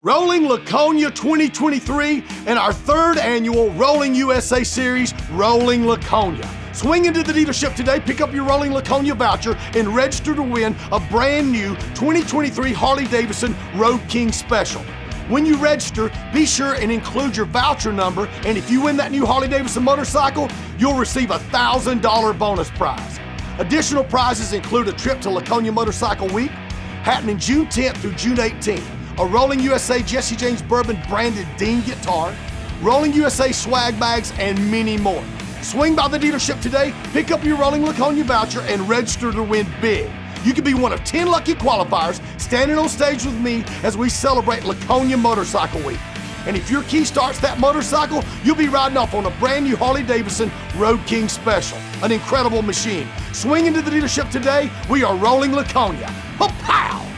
Rolling Laconia 2023 and our third annual Rolling USA Series, Rolling Laconia. Swing into the dealership today, pick up your Rolling Laconia voucher, and register to win a brand new 2023 Harley-Davidson Road King Special. When you register, be sure and include your voucher number, and if you win that new Harley-Davidson motorcycle, you'll receive a $1,000 bonus prize. Additional prizes include a trip to Laconia Motorcycle Week, happening June 10th through June 18th. A Rolling USA Jesse James Bourbon branded Dean guitar, Rolling USA swag bags, and many more. Swing by the dealership today, pick up your Rolling Laconia voucher, and register to win big. You could be one of 10 lucky qualifiers standing on stage with me as we celebrate Laconia Motorcycle Week. And if your key starts that motorcycle, you'll be riding off on a brand new Harley-Davidson Road King Special, an incredible machine. Swing into the dealership today. We are Rolling Laconia. Pow!